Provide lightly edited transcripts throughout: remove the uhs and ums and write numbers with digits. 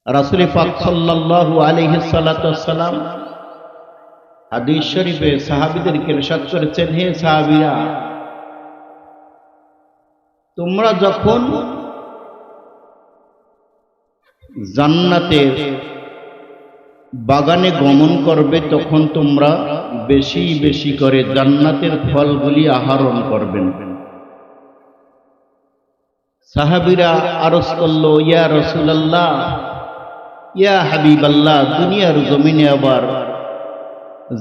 রাসূল পাক সাল্লাল্লাহু আলাইহি সাল্লাম হাদিস শরীফে সাহাবীদেরকে ইরশাদ করেছেন, হে সাহাবীরা, তোমরা যখন জান্নাতের বাগানে গমন করবে তখন তোমরা বেশি বেশি করে জান্নাতের ফলগুলি আহরণ করবেন। সাহাবীরা আরজ করলো, ইয়া রাসূলুল্লাহ, ইয়া হাবিবাল্লাহ, দুনিয়ার জমিনে আবার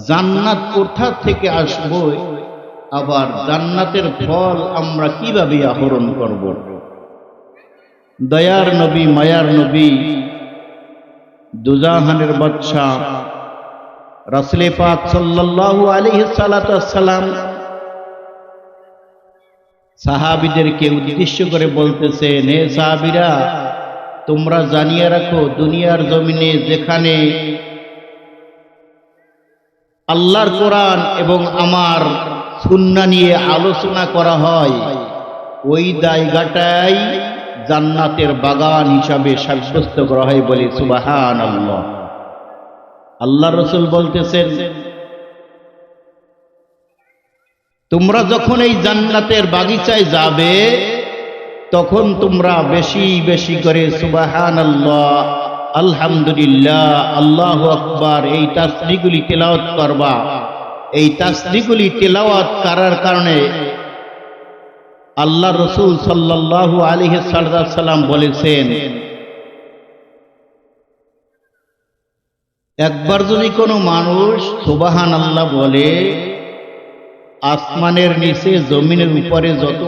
জান্নাত কোথা থেকে আসবে, আবার জান্নাতের ফল আমরা কিভাবে আহরণ করব? দয়ার নবী, মায়ার নবী, দুজাহানের বাদশা রাসূল পাক সাল্লাল্লাহু আলাইহি সাল্লাম সাহাবীদেরকে উদ্দেশ্য করে বলতেছেন, হে সাহাবীরা, তোমরা জানিয়ে রাখো, দুনিয়ার জমিনে যেখানে আল্লাহর কোরআন এবং আমার সুন্নাহ নিয়ে আলোচনা করা হয়, ওই জায়গাটাই জান্নাতের বাগান হিসাবে সাব্যস্ত করা হয়। বলি সুবহানাল্লাহ। আল্লাহ রাসূল বলতেছেন, তোমরা যখন এই জান্নাতের বাগিচায় যাবে তখন তোমরা বেশি বেশি করে সুবহানাল্লাহ, আলহামদুলিল্লাহ, আল্লাহু আকবার এই তাসবিহগুলি তেলাওয়াত করবা। এই তাসবিহগুলি তেলাওয়াত করার কারণে আল্লাহ রাসূল সাল্লাল্লাহু আলাইহি সাল্লাম বলেছেন, একবার যদি কোনো মানুষ সুবহানাল্লাহ বলে, আসমানের নিচে জমিনের উপরে যত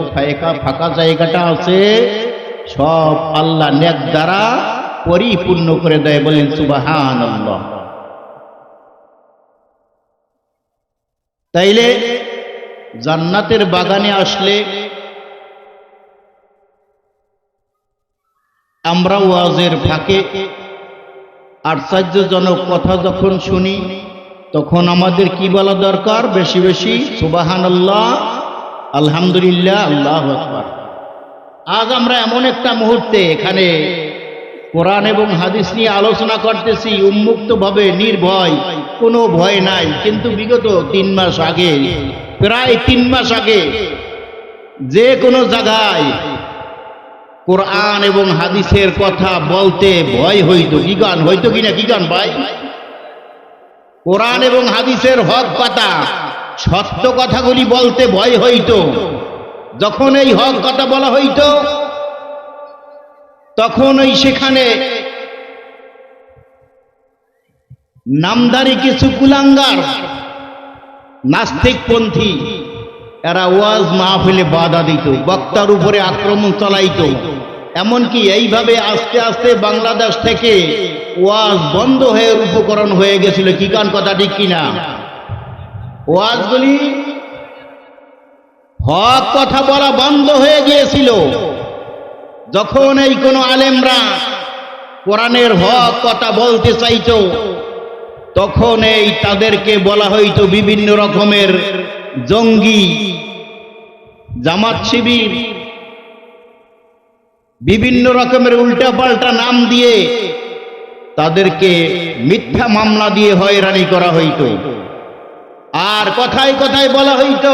ফাঁকা জায়গাটা আছে সব আল্লাহ নেক দ্বারা পরিপূর্ণ করে দেয়। বলেন সুবহানাল্লাহ। তাইলে জান্নাতের বাগানে আসলে আমরা ওয়াজের ফাঁকে আশ্চর্যজনক কথা যখন শুনি তখন আমাদের কি বলা দরকার? বেশি বেশি সুবহানাল্লাহ, আলহামদুলিল্লাহ, আল্লাহু আকবার। আজ আমরা এমন একটা মুহূর্তে এখানে কোরআন এবং হাদিস নিয়ে আলোচনা করতেছি উন্মুক্তভাবে, নির্ভয়, কোনো ভয় নাই। কিন্তু বিগত 3 মাস আগে, প্রায় 3 মাস আগে যে কোনো জায়গায় কোরআন এবং হাদিসের কথা বলতে ভয় হইতো। কি গান হইতো কিনা? কি গান ভাই? কোরআন এবং হাদিসের হক কথা, সত্য কথাগুলি বলতে ভয় হইতো। যখন এই হক কথা বলা হইতো তখন ওই সেখানে নামধারী কিছু কুলাঙ্গার নাস্তিকপন্থী এরা ওয়াজ মাহফিলে বাধা দিত, বক্তার উপরে আক্রমণ চালাইতো। এমনকি এইভাবে আস্তে আস্তে বাংলাদেশ থেকে ওয়াজ বন্ধ হয়ে উপকরণ হয়ে গেছিল। কি কান কথা ঠিক কিনা? ওয়াজগুলি হক কথা বলা বন্ধ হয়ে গিয়েছিল। যখন এই কোন আলেমরা কোরআনের হক কথা বলতে চাইতো তখন এই তাদেরকে বলা হইতো বিভিন্ন রকমের জঙ্গি, জামাত শিবির, বিভিন্ন রকমের উল্টাপাল্টা নাম দিয়ে তাদেরকে মিথ্যা মামলা দিয়ে হয়রানি করা হইতো। আর কথায় কথায় বলা হইতো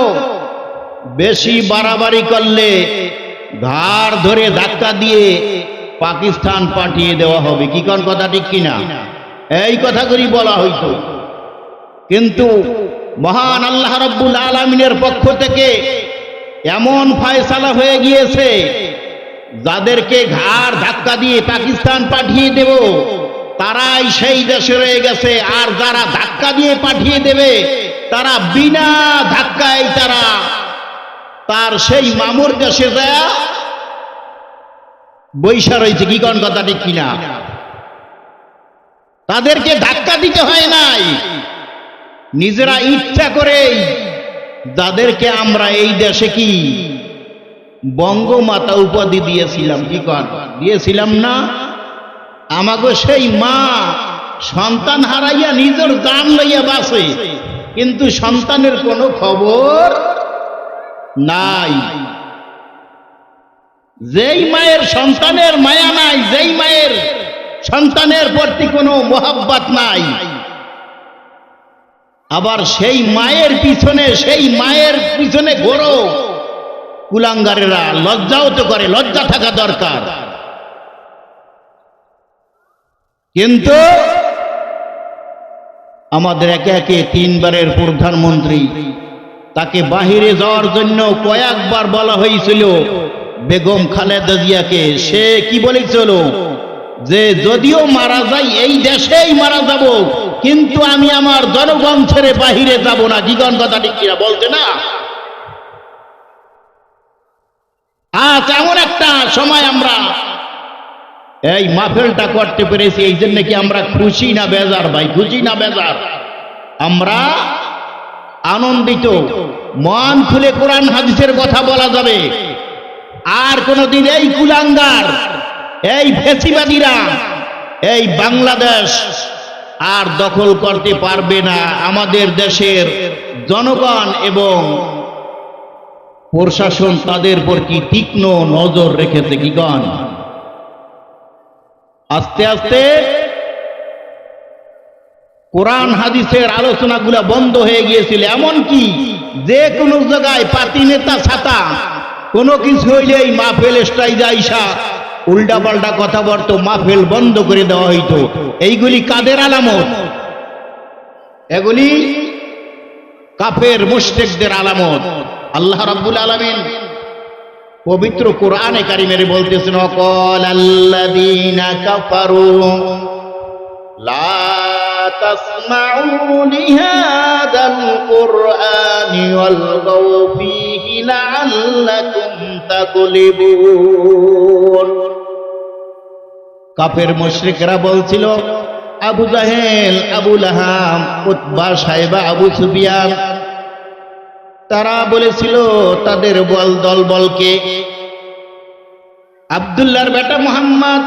বেশি বাড়াবাড়ি করলে ঘাড় ধরে ধাক্কা দিয়ে পাকিস্তান পাঠিয়ে দেওয়া হবে। কি কোন কথা ঠিক কিনা? এই কথাগুলি বলা হইতো। কিন্তু মহান আল্লাহ রাব্বুল আলামিনের পক্ষ থেকে এমন ফয়সালা হয়ে গিয়েছে, যাদেরকে ঘাড় ধাক্কা দিয়ে পাকিস্তান পাঠিয়ে দেব তারাই সেই দেশে রয়ে গেছে, আর যারা ধাক্কা দিয়ে পাঠিয়ে দেবে তারা বিনা ধাক্কায় তার সেই মামুর দেশে যায় বৈশা রয়েছে। কি কোন কথা ঠিক কিনা? তাদেরকে ধাক্কা দিতে হয় নাই, নিজেরা ইচ্ছা করেই, যাদেরকে আমরা এই দেশে কি বঙ্গমাতা উপাধি দিয়েছিলাম, কি কর দিয়েছিলাম না? আমাগো সেই মা সন্তান হারাইয়া নিজের জান লইয়া বাঁচে, কিন্তু সন্তানের কোনো খবর নাই। যেই মায়ের সন্তানের মায়া নাই, যেই মায়ের সন্তানের প্রতি কোনো মোহাব্বত নাই। আবার সেই মায়ের পিছনে ঘোরো কুলাঙ্গারেরা, লজ্জাও তো করে, লজ্জা থাকা দরকার। কিন্তু আমাদের একে একে 3 বারের প্রধানমন্ত্রী, তাকে বাহিরে যাওয়ার জন্য কয়েকবার বলা হয়েছিল বেগম খালেদা জিয়াকে। সে কি বলেছিল যে যদিও মারা যাই এই দেশেই মারা যাব, কিন্তু আমি আমার জনগণ ছেড়ে বাহিরে যাব না। জীবন কথা ঠিক কিনা বলছে না? আজ এমন একটা সময় আমরা এই মাহফিলটা করতে পেরেছি, এই জন্য কি আমরা খুশি না বেজার? ভাই, খুশি না বেজার? আমরা আনন্দিত। মন খুলে কোরআন হাদিসের কথা বলা যাবে। আর কোনদিন এই কুলাঙ্গার, এই ফেসিবাদীরা এই বাংলাদেশ আর দখল করতে পারবে না। আমাদের দেশের জনগণ এবং প্রশাসন তাদের প্রতি তীক্ষ্ণ নজর রেখেছে। কি গণ, আস্তে আস্তে কোরআন হাদিসের আলোচনাগুলো বন্ধ হয়ে গিয়েছিল। এমনকি যে কোনো জায়গায় পাতি নেতা ছাতা কোনো কিছু হইলে এই মাহফিল স্টাইজে আইসা উল্টা পাল্টা কথা বলতো, মাহফিল বন্ধ করে দেওয়া হইতো। এইগুলি কাদের আলামত? এগুলি কাফের মুশরিকদের আলামত। আল্লাহ রাব্বুল আলামিন পবিত্র কোরআনে কারিমে বলতেছেন, ওয়াকালাল্লাযীনা কাফারু লা তাসমাউ লিহাদাল কুরআনি ওয়ালগাউ ফীহি লাআল্লাকুম তাগলিবুন। কাফের মুশরিকরা বলছিল, আবু জাহেল, আবু লাহাব, উতবা, সাইবা, আবু সুফিয়ান, তারা বলেছিল তাদের দলবলকে, আব্দুল্লাহর বেটা মুহাম্মদ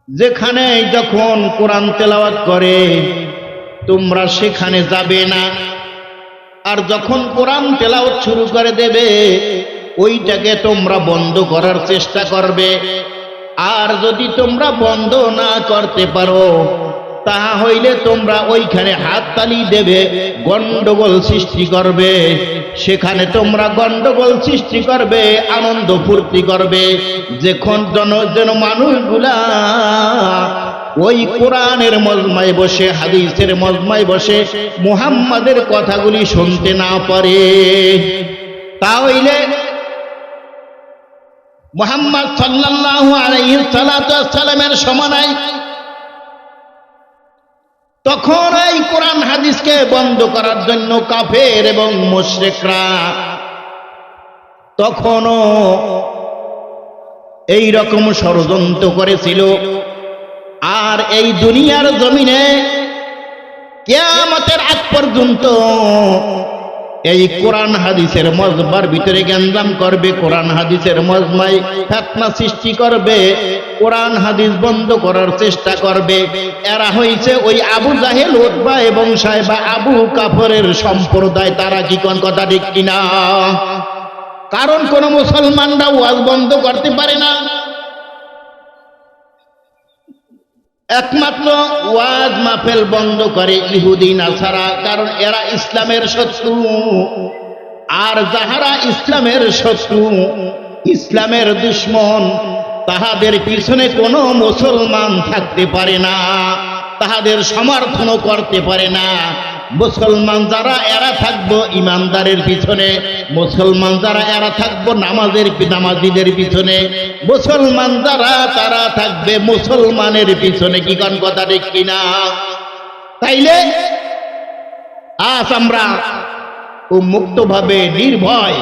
যেখানে যখন কোরআন তেলাওয়াত করে তোমরা সেখানে যাবে না, আর যখন কোরআন তেলাওয়াত শুরু করে দেবে ওইটাকে তোমরা বন্ধ করার চেষ্টা করবে। আর যদি তোমরা বন্ধ না করতে পারো তাহা হইলে তোমরা ওইখানে হাততালি দেবে, গন্ডগোল সৃষ্টি করবে। সেখানে তোমরা গন্ডগোল সৃষ্টি করবে, আনন্দ ফুর্তি করবে, যেন মানুষগুলা ওই কোরআনের মজমায় বসে, হাদিসের মজমায় বসে মুহাম্মাদের কথাগুলি শুনতে না পারে। তাহলে মুহাম্মদ সাল্লাল্লাহু আলাইহি সাল্লামের সময় তখন এই কোরআন হাদিসকে বন্ধ করার জন্য কাফের এবং মুশরিকরা তখনও এই রকম ষড়যন্ত্র করেছিল। আর এই দুনিয়ার জমিনে কিয়ামতের আগ পর্যন্ত এই কোরআন হাদিসের মজমার ভিতরে গ্যাঞ্জাম করবে, কোরআন হাদিসের মজমায় ফিতনা সৃষ্টি করবে, কোরআন হাদিস বন্ধ করার চেষ্টা করবে। এরা হইছে ওই আবু জাহেল, উতবা এবং সাইবা, আবু কাফরের সম্প্রদায়। তারা কি কোন কথা ঠিক কিনা? কারণ কোন মুসলমানরা ওয়াজ বন্ধ করতে পারে না, একমাত্র ওয়াজ মাহফিল বন্ধ করে ইহুদি নাসারা। কারণ এরা ইসলামের শত্রু। আর যাহারা ইসলামের শত্রু, ইসলামের দুশমন, তাহাদের পিছনে কোনো মুসলমান থাকতে পারে না, তাহাদের সমর্থনও করতে পারে না। মুসলমান যারা এরা থাকবো ইমানদারের পিছনে, মুসলমান যারা এরা থাকবো নামাজিদের পিছনে, মুসলমান যারা তারা থাকবে মুসলমানের পিছনে। কি কোন কথা ঠিক কিনা? তাইলে আজ আমরা মুক্তভাবে নির্ভয়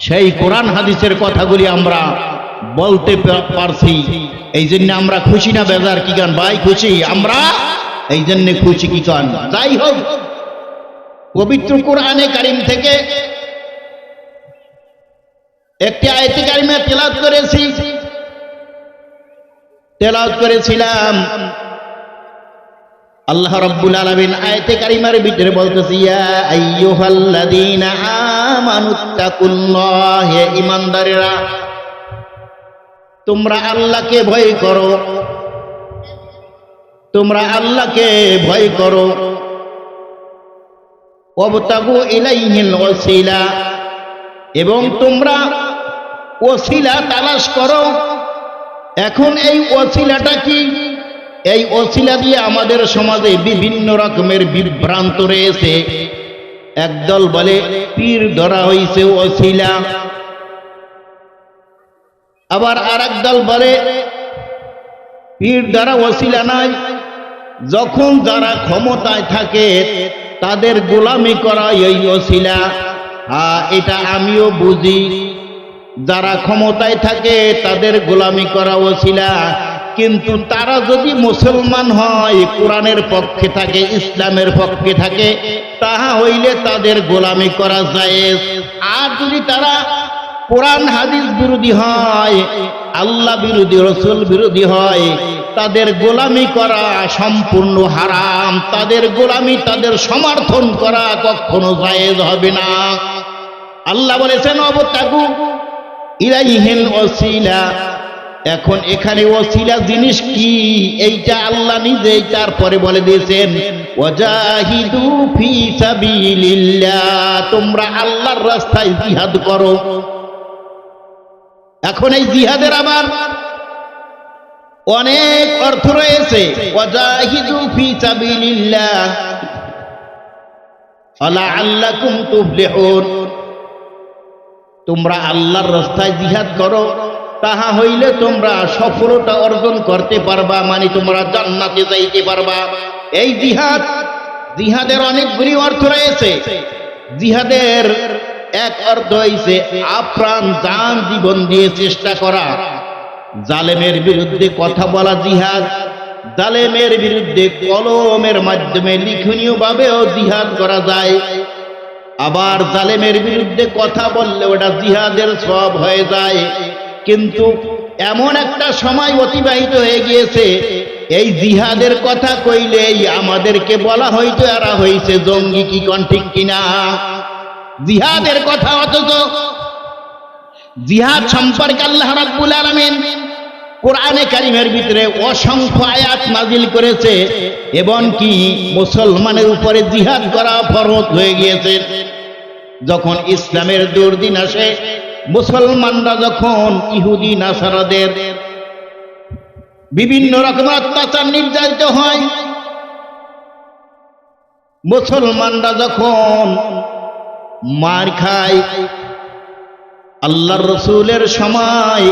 সেই কোরআন হাদিসের কথাগুলি আমরা বলতে পারছি। এই জন্য আমরা খুশি না বেজার? কি গান ভাই, খুশি? আমরা এই জন্য খুশি। কি গান? যাই হোক, পবিত্র কোরআনে কারিম থেকে একটি আয়াতে কারিমা তেলাওয়াত করেছিলাম। আল্লাহ রাব্বুল আলামিন আয়াতে কারিমার ভিতরে বলতেছে, ইয়া তোমরা আল্লাহকে ভয় করো, তোমরা আল্লাহকে ভয় করো। ওয়াবতাগু ইলাইহিল ওয়াসিলা, এবং তোমরা ওসিলা তালাশ করো। এখন এই ওসিলাটা কি? এই ওসিলা দিয়ে আমাদের সমাজে বিভিন্ন রকমের বিভ্রান্ত রয়েছে। একদল বলে পীর ধরা হইছে ওসিলা, আবার আরেক দল বলে পীর দ্বারা ওসিলা নাই, যখন যারা ক্ষমতায় থাকে তাদের গোলামি করা এই ওসিলা। এটা আমিও বুঝি, যারা ক্ষমতায় থাকে তাদের গোলামি করা ওসিলা, কিন্তু তারা যদি মুসলমান হয়, কোরআনের পক্ষে থাকে, ইসলামের পক্ষে থাকে, তাহা হইলে তাদের গোলামি করা জায়েজ। আর যদি তারা কোরআন হাদিস বিরোধী হয়, আল্লাহ বিরোধী, রসুল বিরোধী হয়, তাদের গোলামি করা সম্পূর্ণ হারাম। তাদের গোলামি, তাদের সমর্থন করা কখনো জায়েজ হবে না। আল্লাহ বলেছেন ওয়াবতাগু ইলাইহিল ওয়াসিলা। এখন এখানে ওসিলা জিনিস কি এইটা আল্লাহ নিজেই তারপরে বলে দিয়েছেন, ওয়াজাহিদু ফি সাবিলিল্লাহ, তোমরা আল্লাহর রাস্তায় জিহাদ করো। এখন এই জিহাদের আবার অনেক অর্থ রয়েছে। ওয়াজাহিদু ফি সাবিলিল্লাহ লাআল্লাকুম তুফলিহুন, তোমরা আল্লাহর রাস্তায় জিহাদ করো, তাহা হইলে তোমরা সফলতা অর্জন করতে পারবা, মানে তোমরা জান্নাতে যাইতে পারবা। এই জিহাদ, জিহাদের অনেকগুলি অর্থ রয়েছে। জিহাদের এক অর্থ হইছে আপ্রাণ জান জীবন দিয়ে চেষ্টা করা। জালেমের বিরুদ্ধে কথা বলা জিহাদ, জালেমের বিরুদ্ধে কলমের মাধ্যমে লিখনীয় ভাবেও জিহাদ করা যায়। আবার জালেমের বিরুদ্ধে কথা বললে ওটা জিহাদের সব হয়ে যায়। কিন্তু এমন একটা সময় অতিবাহিত হয়ে গিয়েছে, এই জিহাদের কথা কইলেই আমাদেরকে বলা হইতো এরা হইছে জঙ্গি। কি কোন ঠিক কিনা? জিহাদের কথা, অথচ জিহাদ সম্পর্কে আল্লাহ রাব্বুল আলামিন কোরআনে কারিমের ভিতরে অসংখ্য আয়াত নাজিল করেছে, এবং কি মুসলমানের উপরে জিহাদ করা ফরজ হয়ে গিয়েছে। যখন ইসলামের দুর্দিন আসে, মুসলমানরা যখন ইহুদি নাসারাদের বিভিন্ন রকমের অত্যাচার নির্যাতিত হয়, মুসলমানরা যখন মার খায়, আল্লাহর রসুলের সময়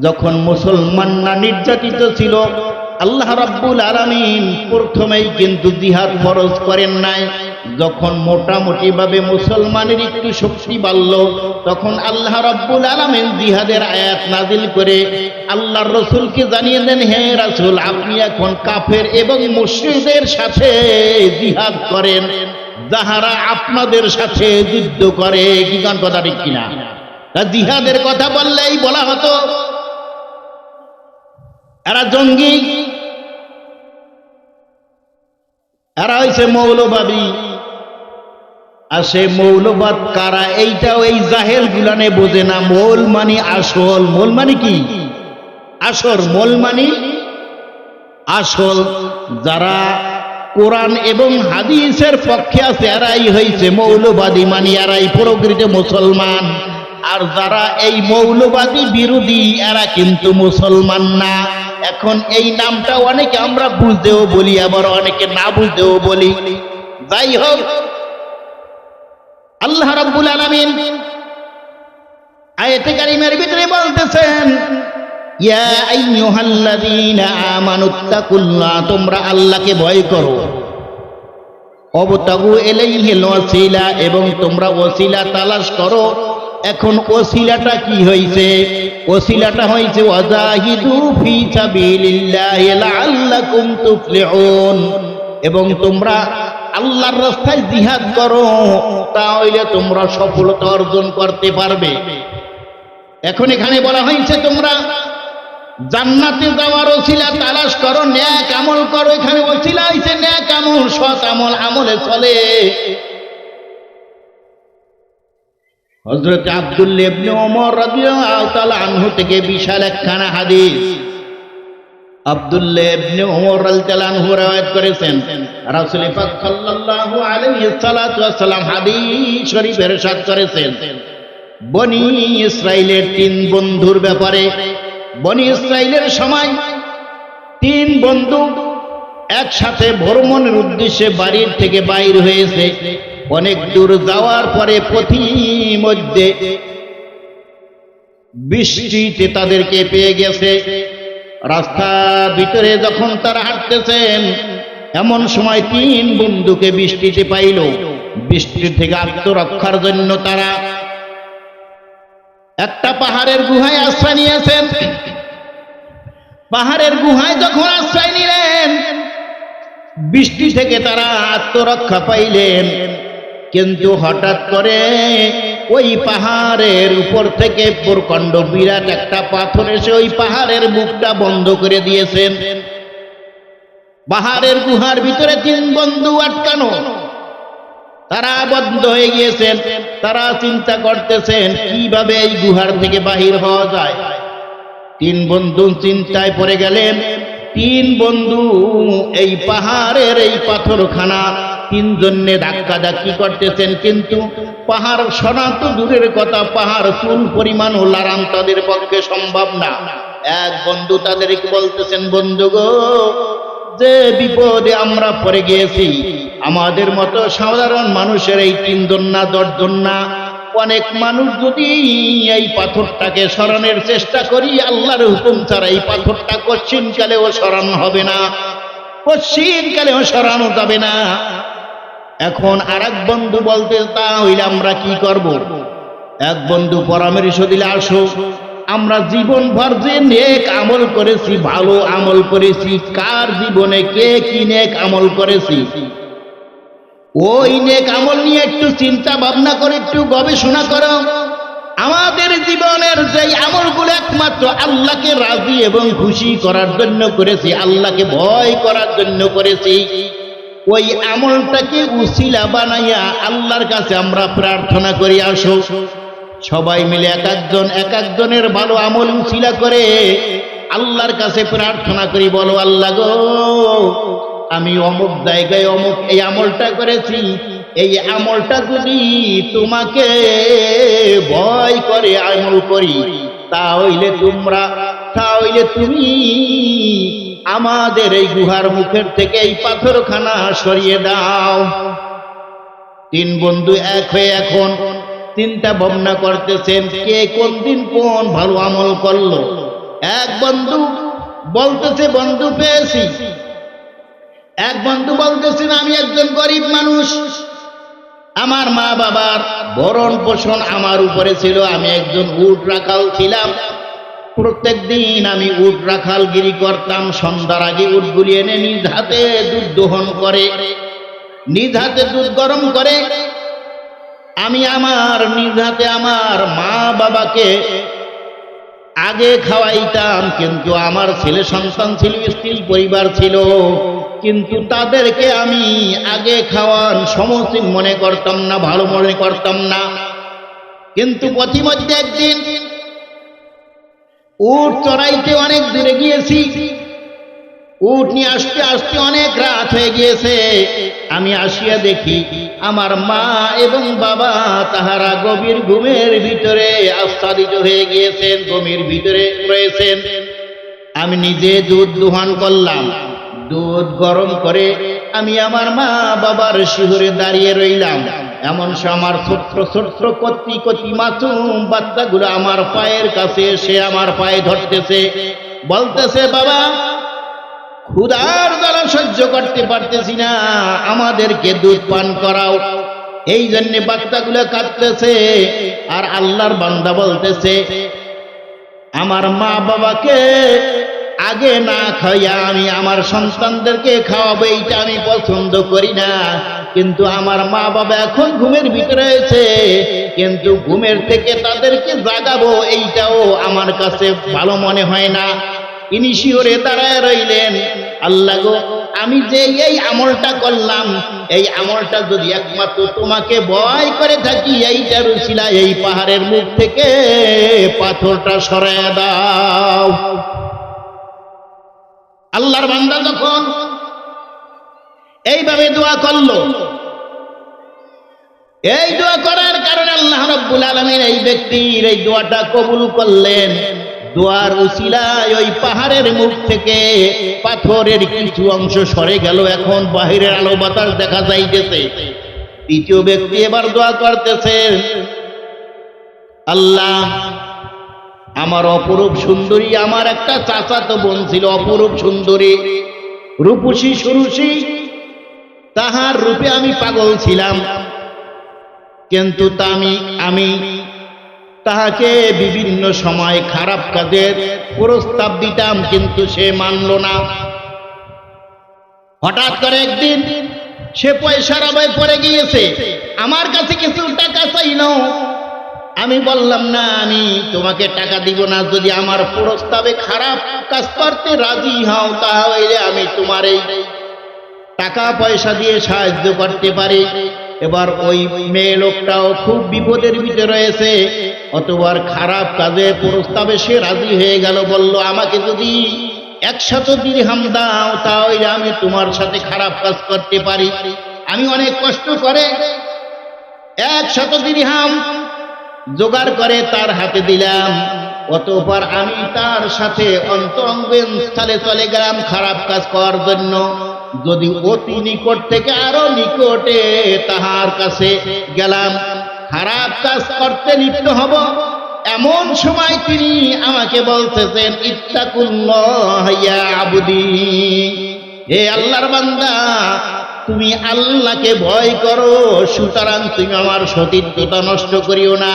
যখন মুসলমানরা নির্যাতিত ছিল, আল্লাহ রাব্বুল আলামিন প্রথমেই কিন্তু জিহাদ ফরজ করেন নাই। যখন মোটামুটি ভাবে মুসলমানের একটু শক্তি বাড়ল, তখন আল্লাহ রাব্বুল আলামিন জিহাদের আয়াত নাজিল করে আল্লাহর রাসূলকে জানিয়ে দেন, হে রাসূল, আপনি এখন কাফের এবং মুশরিকদের সাথে জিহাদ করেন, যাহারা আপনাদের সাথে যুদ্ধ করে। কি গান কথা ঠিক কিনা? জিহাদের কথা বললেই বলা হতো এরা জঙ্গি, এরা হইছে মৌলবাদী। আর সে মৌলবাদ কারা, এইটাও এই জাহেল গুলানে বোঝে না। মৌল মানি আসল, মৌল মানি কি? আসল। মৌল মানি আসল। যারা কোরআন এবং হাদিসের পক্ষে আছে এরাই হইছে মৌলবাদী, মানি এরাই প্রকৃত মুসলমান। আর যারা এই মৌলবাদী বিরোধী এরা কিন্তু মুসলমান না। এখন এই নামটা অনেকে আমরা বুঝতেও বলি, আবার অনেকে না বুঝতেও বলি। যাই হোক, আল্লাহ রাব্বুল আলামিন আয়াতে কারিমের ভিতরে বলতেছেন, ইয়া আইয়ুহাল্লাযীনা আমানুত্তাকুল্লাহ, তোমরা আল্লাহকে ভয় করো। ওয়াবতাগু ইলাইহিল ওয়াসিলা, এবং তোমরা ওসিলা তালাশ করো। এখন ওসিলাটা কি হইছে? ওসিলাটা হইছে ওয়াজাহিদু ফি সাবিলিল্লাহি লাআল্লাকুম তুফলিহুন, এবং তোমরা আল্লাহর রাস্তায় জিহাদ করো, তাহলে তোমরা সফলতা অর্জন করতে পারবে। এখন এখানে বলা হয়েছে তোমরা জান্নাতে যাওয়ার ওসিলা তালাশ করো, নেক আমল করো। এখানে ওসিলা হইছে নেক আমল, সৎ আমল, আমলে চলে। হযরত আব্দুল্লাহ ইবনে ওমর রাদিয়াল্লাহু তাআলা আনহু থেকে বিশাল একখানা হাদিস আব্দুল্লাহ ইবনে ওমর রাদিয়াল্লাহু আনহু riwayat করেছেন। রাসূল পাক সাল্লাল্লাহু আলাইহি ওয়াসাল্লাম হাদিস শরীফে ইরশাদ করেছেন, বনি ইসরাইলের তিন বন্ধুর ব্যাপারে। বনি ইসরাইলের সময় তিন বন্ধু একসাথে ভ্রমণের উদ্দেশ্যে বাড়ির থেকে বাইর হয়েছে। অনেক দূর যাওয়ার পরে পথিমধ্যে বৃষ্টিতে তাদেরকে পেয়ে গেছে। রাস্তার ভিতরে যখন তারা হাঁটতেছেন, এমন সময় তিন বন্ধুকে বৃষ্টিতে পাইল। বৃষ্টি থেকে আত্মরক্ষার জন্য তারা একটা পাহাড়ের গুহায় আশ্রয় নিয়েছেন। পাহাড়ের গুহায় যখন আশ্রয় নিলেন, বৃষ্টি থেকে তারা আত্মরক্ষা পাইলেন। কিন্তু হঠাৎ করে ওই পাহাড়ের উপর থেকে প্রকাণ্ড বিরাট একটা পাথর এসে ওই পাহাড়ের মুখটা বন্ধ করে দিয়েছেন। পাহাড়ের গুহার ভিতরে তিন বন্ধু আটকানো, তারা বন্ধ হয়ে গিয়েছেন। তারা চিন্তা করতেছেন কিভাবে এই গুহার থেকে বাহির হওয়া যায়। তিন বন্ধু চিন্তায় পড়ে গেলেন। তিন বন্ধু এই পাহাড়ের এই পাথরখানা তিনজনে ধাক্কাধাক্কি করতেছেন, কিন্তু পাহাড় সরা তো দূরের কথা, পাহাড় চুল পরিমাণ লারান তাদের পক্ষে সম্ভব না। এক বন্ধু তাদেরকে বলতেছেন, বন্ধু গো, যে বিপদে আমরা পড়ে গিয়েছি, আমাদের মতো সাধারণ মানুষের এই তিনজন না দশজন না, অনেক মানুষ যদি এই পাথরটাকে সরানোর চেষ্টা করি, আল্লাহর হুকুম ছাড়া এই পাথরটা কশ্চিনকালেও সরানো হবে না, কশ্চিনকালেও সরানো যাবে না। এখন আর এক বন্ধু বলতে, তা হইলে আমরা কি করব? এক বন্ধু পরামর্শ দিলে, আসো আমরা জীবনভর যে নেক আমল করেছি, ভালো আমল করেছি, কার জীবনে কে কি নেক আমল করেছি, ওই নেক আমল নিয়ে একটু চিন্তা ভাবনা করে একটু গবেষণা করো। আমাদের জীবনের যে আমলগুলো একমাত্র আল্লাহকে রাজি এবং খুশি করার জন্য করেছি, আল্লাহকে ভয় করার জন্য করেছি, ওই আমলটাকে উসিলা বানাইয়া আল্লাহর কাছে আমরা প্রার্থনা করি। আসো সবাই মিলে এক একজনের ভালো আমল উসিলা করে আল্লাহর কাছে প্রার্থনা করি। বলো, আল্লাহ গো, আমি অমুক জায়গায় অমুক এই আমলটা করেছি, এই আমলটা যদি তোমাকে ভয় করে আমল করি, তাহলে তুমি আমাদের এই গুহার মুখের থেকে এই পাথরখানা সরিয়ে দাও। তিন বন্ধু এক হয়ে এখন চিন্তা ভাবনা করতেছেন, কে কোন দিন কোন ভালো আমল করলো। এক বন্ধু বলতেছে, বন্ধু পেয়েছি। এক বন্ধু বলতেছেন, আমি একজন গরিব মানুষ, আমার মা বাবার ভরণ পোষণ আমার উপরে ছিল, আমি একজন উট রাখাল ছিলাম। প্রত্যেক দিন আমি উট রাখালগিরি করতাম। সন্ধ্যার আগে উটগুলি এনে নিজ হাতে দুধ দোহন করে, নিজ হাতে দুধ গরম করে আমি আমার নিজ হাতে আমার মা বাবাকে আগে খাওয়াইতাম। কিন্তু আমার ছেলে সন্তান ছিল, স্ত্রী পরিবার ছিল, কিন্তু তাদেরকে আমি আগে খাওয়ান সমীচীন মনে করতাম না, ভালো মনে করতাম না। কিন্তু পথিমধ্যে একদিন উট চড়াইতে অনেক দূরে গিয়েছি, উট নিয়ে আসতে আসতে অনেক রাত হয়ে গিয়েছে। আমি আসিয়া দেখি আমার মা এবং বাবা তাহারা গভীর ঘুমের ভিতরে আচ্ছাদিত হয়ে গিয়েছেন, ঘুমের ভিতরে রয়েছেন। আমি নিজে দুধ দোহন করলাম, দুধ গরম করে আমি আমার মা বাবার শিহরে দাঁড়িয়ে রইলাম। এমন সময় আমার ছোট্ট ছোট্ট কতি কতি মাসুম বাচ্চাগুলো আমার পায়ের কাছে এসে আমার পায়ে ধরতেছে, বলতেছে, বাবা ক্ষুধার জ্বালা সহ্য করতে পারতেছি না, আমাদেরকে দুধ পান করাও। এই জন্য বাচ্চাগুলো কাঁদতেছে। আর আল্লাহর বান্দা বলতেছে, আমার মা বাবাকে আগে না খাইয়া আমি আমার সন্তানদেরকে খাওয়াবো, এইটা আমি পছন্দ করি না। কিন্তু আমার মা বাবা এখন ঘুমের ভিতরে রয়েছে, কিন্তু ঘুমের থেকে তাদেরকে জাগাবো এইটাও আমার কাছে ভালো মনে হয় না। ইনি শিহরে দাঁড়ায় রইলেন। আল্লাহ গো, আমি যে এই আমলটা করলাম, এই আমলটা যদি একমাত্র তোমাকে ভয় করে থাকি, এইটার উসিলায় এই পাহাড়ের মুখ থেকে পাথরটা সরায় দাও। আল্লাহর বান্দা যখন এইভাবে দোয়া করলো, এই দোয়া করার কারণে আল্লাহ রাব্বুল আলামিন এই ব্যক্তির এই দোয়াটা কবুল করলেন। দোয়ার উসিলায় ওই পাহাড়ের মুখ থেকে পাথরের কিছু অংশ সরে গেল, এখন বাহিরের আলো বাতাস দেখা যাইতেছে। দ্বিতীয় ব্যক্তি এবার দোয়া করতেছে, আল্লাহ, আমার অপরূপ সুন্দরী, আমার একটা চাচাতো বোন ছিল অপরূপ সুন্দরী, রূপসী সুরুষী, তাহার রূপে আমি পাগল ছিলাম, কিন্তু আমি তাহাকে বিভিন্ন সময় খারাপ কাজের প্রস্তাব দিতাম, কিন্তু সে মানল না। হঠাৎ করে একদিন সে পয়সার অভাবে পড়ে গিয়েছে, আমার কাছে কিছু টাকা চাইল। আমি বললাম, না, আমি তোমাকে টাকা দিব না, যদি আমার প্রস্তাবে খারাপ কাজ করতে রাজি হও তাহলে আমি তোমার এই টাকা পয়সা দিয়ে সাহায্য করতে পারি। এবার ওই মেয়ে লোকটাও খুব বিপদের ভিতরে রয়েছে, অতবার খারাপ কাজে প্রস্তাবে সে রাজি হয়ে গেল। বলল, আমাকে যদি 100 দিরহাম দাও তাহলে আমি তোমার সাথে খারাপ কাজ করতে পারি। আমি অনেক কষ্ট করে 100 দিরহাম জোগাড় করে তার হাতে দিলাম, অতঃপর আমি তার সাথে অন্তরঙ্গের স্থলে চলে গেলাম খারাপ কাজ করার জন্য। যদি অতি নিকট থেকে আরো নিকটে তাহার কাছে গেলাম, খারাপ কাজ করতে লিপ্ত হব, এমন সময় তিনি আমাকে বলতেছেন, ইত্তাকুল্লাহ ইয়া আবদি, হে আল্লাহর বান্দা, তুমি আল্লাহকে ভয় করো, সুতরাং তুমি আমার সতীত্বতা নষ্ট করিও না,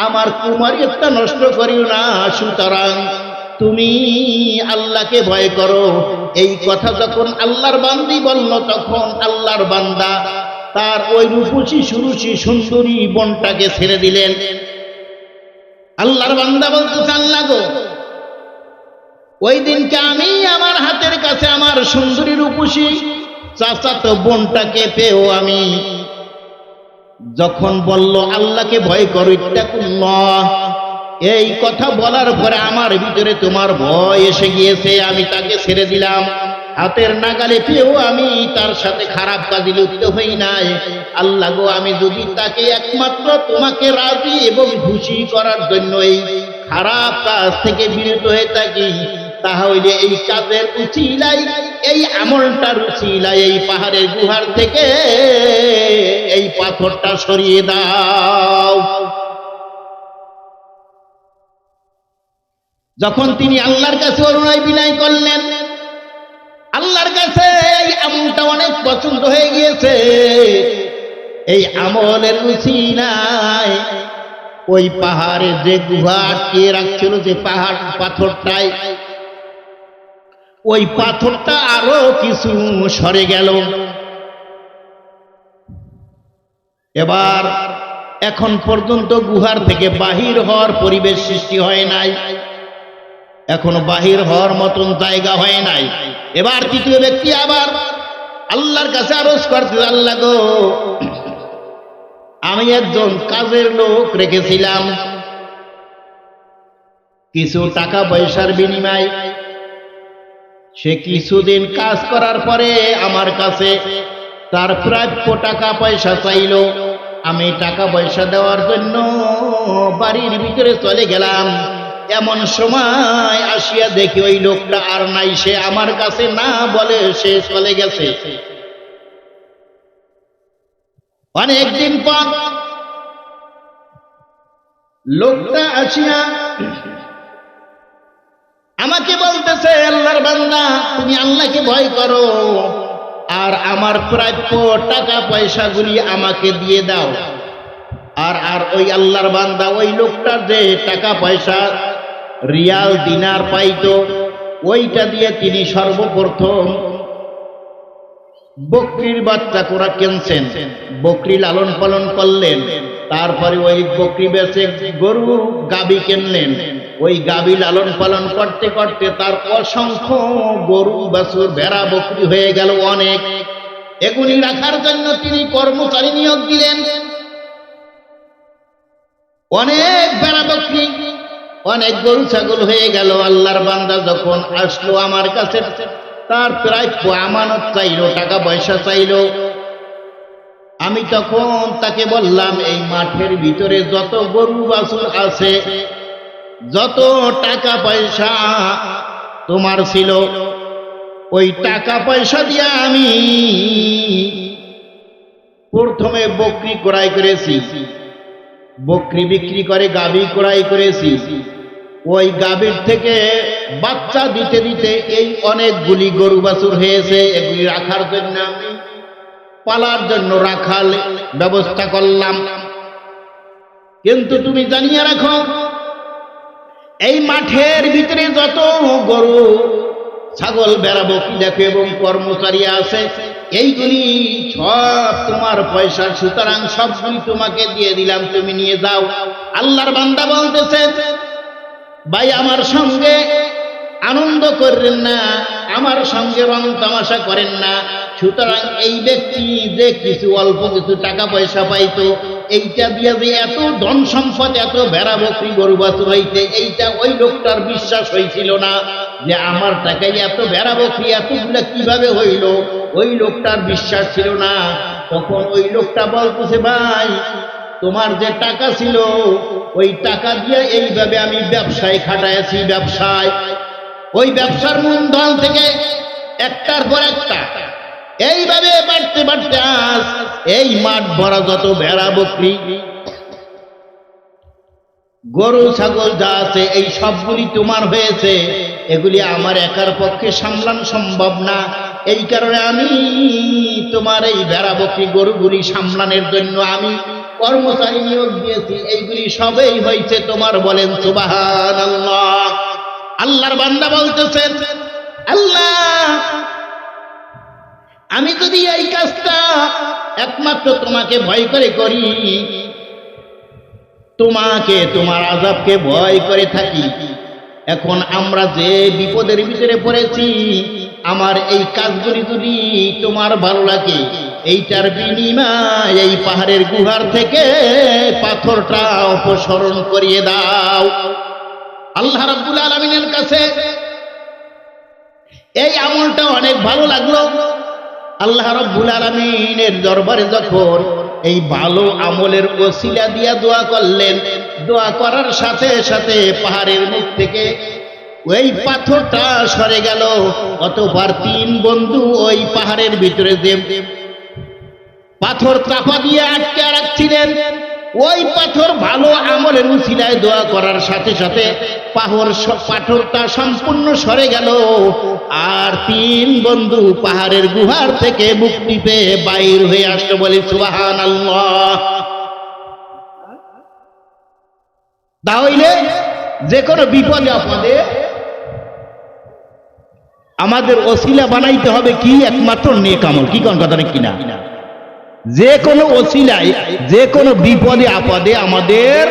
আমার কুমারিত্বটা নষ্ট করিও না, সুতরাং তুমি আল্লাহকে ভয় করো। এই কথা যখন আল্লাহর বান্দি বলল, তখন আল্লাহর বান্দা তার ওই রূপসী সুরুষী সুন্দরী বোনটাকে ছেড়ে দিলেন। আল্লাহর বান্দা বলতেছে, আল্লাহ গো, ওই দিনকে আমি আমার হাতের কাছে আমার সুন্দরী রূপসী চাচাতো বোনটাকে পেয়েও আমি যখন বলল আল্লাহকে ভয় করো, ইত্তাকুল্লাহ, এই কথা বলার পরে আমার ভিতরে তোমার ভয় এসে গিয়েছে, আমি তাকে ছেড়ে দিলাম। হাতের নাগালে পেয়েও আমি তার সাথে খারাপ কাজে লিপ্ত হই নাই। আল্লাহ গো, আমি যদি তাকে একমাত্র তোমাকে রাজি এবং খুশি করার জন্য এই খারাপ কাজ থেকে বিরত হয়ে থাকি, তাহলে এই কাজের উচিলাই, এই আমলটার উচিলাই এই পাহাড়ের গুহার থেকে এই পাথরটা সরিয়ে দাও। যখন তিনি আল্লাহর কাছে অনুনয় বিনয় করলেন, আল্লাহর কাছে এই আমলটা অনেক পছন্দ হয়ে গিয়েছে। এই আমলের উচিলায় ওই পাহাড়ে যে গুহা আটকে রাখছিল, যে পাহাড় পাথরটায়, ওই পাথরটা আরো কিছু সরে গেল। এবার এখন পর্যন্ত গুহার থেকে বাহির হওয়ার পরিবেশ সৃষ্টি হয় নাই, এখনো বাহির হওয়ার মতন জায়গা হয় নাই। এবার তৃতীয় ব্যক্তি আবার আল্লাহর কাছে আরজ করতে, আল্লাহ গো, আমি একজন কাজের লোক রেখেছিলাম, কিছু টাকা পয়সার বিনিময়ে সে কিছুদিন কাজ করার পরে আমার কাছে তার প্রাপ্য টাকা পয়সা চাইল। আমি টাকা পয়সা দেওয়ার জন্য বাড়ির ভিতরে চলে গেলাম, এমন সময় আসিয়া দেখি ওই লোকটা আর নাই, সে আমার কাছে না বলে সে চলে গেছে। অনেকদিন পর লোকটা আসিয়া আমাকে বলতেছে, আল্লাহর বান্দা, তুমি আল্লাহকে ভয় করো আর আমার প্রাপ্য টাকা পয়সাগুলি আমাকে দিয়ে দাও। আর ওই আল্লাহর বান্দা ওই লোকটার যে টাকা পয়সা রিয়াল দিনার পাইতো, ওইটা দিয়ে তিনি সর্বপ্রথম বকরির বাচ্চা কোরা কিনছেন, বকরি লালন পালন করলেন, তারপরে ওই বকরি বেচে গরু গাবি কিনলেন, ওই গাভী লালন পালন করতে করতে তার অসংখ্য গরু বাছুর ভেড়া বকরি হয়ে গেল অনেক। এগুলি রাখার জন্য তিনি কর্মচারী নিয়োগ দিলেন। অনেক ভেড়া বকরি অনেক গরু ছাগল হয়ে গেল। আল্লাহর বান্দা যখন আসলো আমার কাছে, তার প্রায় আমানত চাইলো, টাকা পয়সা চাইলো। আমি তখন তাকে বললাম, এই মাঠের ভিতরে যত গরু বাছুর আছে, যত টাকা পয়সা তোমার ছিল, ওই টাকা পয়সা দিয়ে আমি প্রথমে বকরি ক্রয় করেছি, বকরি বিক্রি করে গাভী ক্রয় করেছি। ওই গাভীর থেকে বাচ্চা দিতে দিতে এই অনেকগুলি গরু বাছুর হয়েছে। এগুলি রাখার জন্য আমি পালার জন্য রাখাল ব্যবস্থা করলাম। কিন্তু তুমি জানিয়ে রাখো, এই মাঠের ভিতরে যত গরু ছাগল ভেড়া বকরি দেখো এবং কর্মচারী আছে, এইগুলি সব তোমার পয়সা, সুতরাং সবগুলি তোমাকে দিয়ে দিলাম, তুমি নিয়ে যাও। আল্লাহর বান্দা বলতেছে, ভাই আমার সঙ্গে আনন্দ করেন না, আমার সঙ্গে রং তামাশা করেন না। সুতরাং এই ব্যক্তি যে কিছু অল্প কিছু টাকা পয়সা পাইতো, এইটা দিয়ে যে এত ধন সম্পদ, এত ভেড়া বকরি গরু বাছুর হইতে, এইটা ওই লোকটার বিশ্বাস হয়েছিল না যে আমার টাকায় এত ভেড়া বকরি এতগুলা কিভাবে হইল। ওই লোকটার বিশ্বাস ছিল না। তখন ওই লোকটা বলতেছে, ভাই তোমার যে টাকা ছিল, ওই টাকা দিয়ে এইভাবে আমি ব্যবসায় খাটাইছি, ব্যবসায় ওই ব্যবসার মূলধন থেকে একটার পর একটা এইভাবে বাড়তে বাড়তে আজ এই মাঠ ভরা যত ভেড়া বকরি গরু ছাগল যা আছে, এই সবগুলি তোমার হয়েছে। এগুলি আমার একার পক্ষে সামলানো সম্ভব না। এই কারণে আমি তোমার এই ভেড়া বকরি গরুগুলি সামলানোর জন্য আমি কর্মচারী নিয়োগ দিয়েছি। এইগুলি সবই হয়েছে তোমার। বলেন সুবহানাল্লাহ। আল্লাহর বান্দা বলতেছেন, আল্লাহ আমি যদি এই কাজটা একমাত্র তোমাকে ভয় করে করি, তোমাকে তোমার আযাবকে ভয় করে থাকি, এখন আমরা যে বিপদের ভিতরে পড়েছি, আমার এই কাজগুলি যদি তোমার ভালো লাগে, এইটার বিনিময় এই পাহাড়ের গুহার থেকে পাথরটা অপসারণ করিয়ে দাও। আল্লাহ রাব্বুল আলামিনের কাছে এই আমলটা অনেক ভালো লাগলো। আল্লাহ রাব্বুল আলামিনের দরবারে যখন এই ভালো আমলের ওসিলা দিয়া দোয়া করলেন, দোয়া করার সাথে সাথে পাহাড়ের মুখ থেকে ওই পাথরটা সরে গেল। অতঃপর তিন বন্ধু ওই পাহাড়ের ভিতরে যে পাথর চাপা দিয়ে আটকে রাখছিলেন, ওই পাথর ভালো আমলের উসিলায় দোয়া করার সাথে সাথে পাথরটা সম্পূর্ণ সরে গেল। আর তিন বন্ধু পাহাড়ের গুহার থেকে মুক্তি পেয়ে বাইর হয়ে আসলো। বলি সুবহানাল্লাহ। তাহলে যে কোনো বিপদে আপদে আমাদের ওসিলা বানাইতে হবে কি? একমাত্র নেক আমল। কি কোন কথা কিনা? যে কোনো ওসিলায়, যে কোনো বিপদে আপদে আমাদের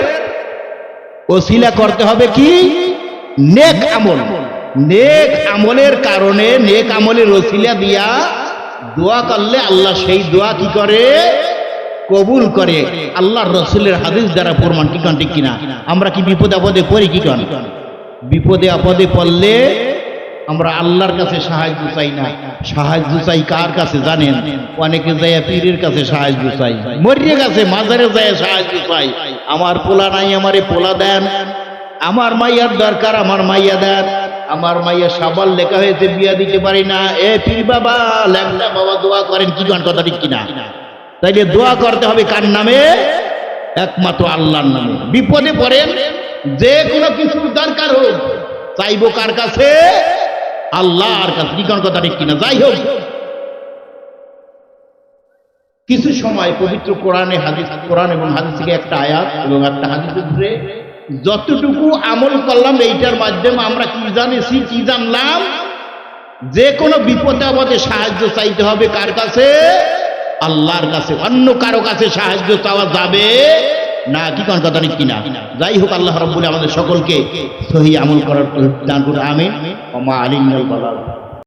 ওসিলা করতে হবে কি? নেক আমল। নেক আমলের কারণে, নেক আমলের ওসিলা দিয়া দোয়া করলে আল্লাহ সেই দোয়া কি করে? কবুল করে। আল্লাহর রাসূলের হাদিস দ্বারা প্রমাণ। কি কোন ঠিক কিনা? আমরা কি বিপদে আপদে পড়ি? কি কোন বিপদে আপদে পড়লে আমরা আল্লাহর কাছে সাহায্য চাই না, সাহায্য চাই কার কাছে জানেন? অনেকে যায় পীরের কাছে সাহায্য চাই, মরিয়ে কাছে মাজারে যায় সাহায্য চাই। আমার পোলা নাই, আমারে পোলা দেন। আমার মাইয়ার দরকার, আমার মাইয়া দেন। আমার মাইয়া সাবাল লেখা হয়েছে, বিয়া দিতে পারি না, এ পীর বাবা, ল্যাংড়া বাবা দোয়া করেন। কি কোন কথা ঠিক কিনা? তাইলে দোয়া করতে হবে কার নামে? একমাত্র আল্লাহর নামে। বিপদে পড়েন, যে কোনো কিছুর দরকার হোক, চাইবো কার কাছে? আল্লাহর কাছে। কি কোন কথা ঠিক কিনা? যাই হোক, কিছু সময় পবিত্র কোরআনে হাদিস, কোরআন এবং হাদিস থেকে একটা আয়াত এবং একটা হাদিসের ধরে যতটুকু আমল করলাম, এইটার মাধ্যমে আমরা কি জানেছি, কি জানলাম? যে কোনো বিপদে আপদে সাহায্য চাইতে হবে কার কাছে? আল্লাহর কাছে। অন্য কারো কাছে সাহায্য চাওয়া যাবে না কি কোন কথা ঠিক কিনা? যাই হোক, আল্লাহ রাব্বুল আমাদের সকলকে সহি আমল করার দান করুন, আমিন। ওয়া মা আলিনাল বালাগ।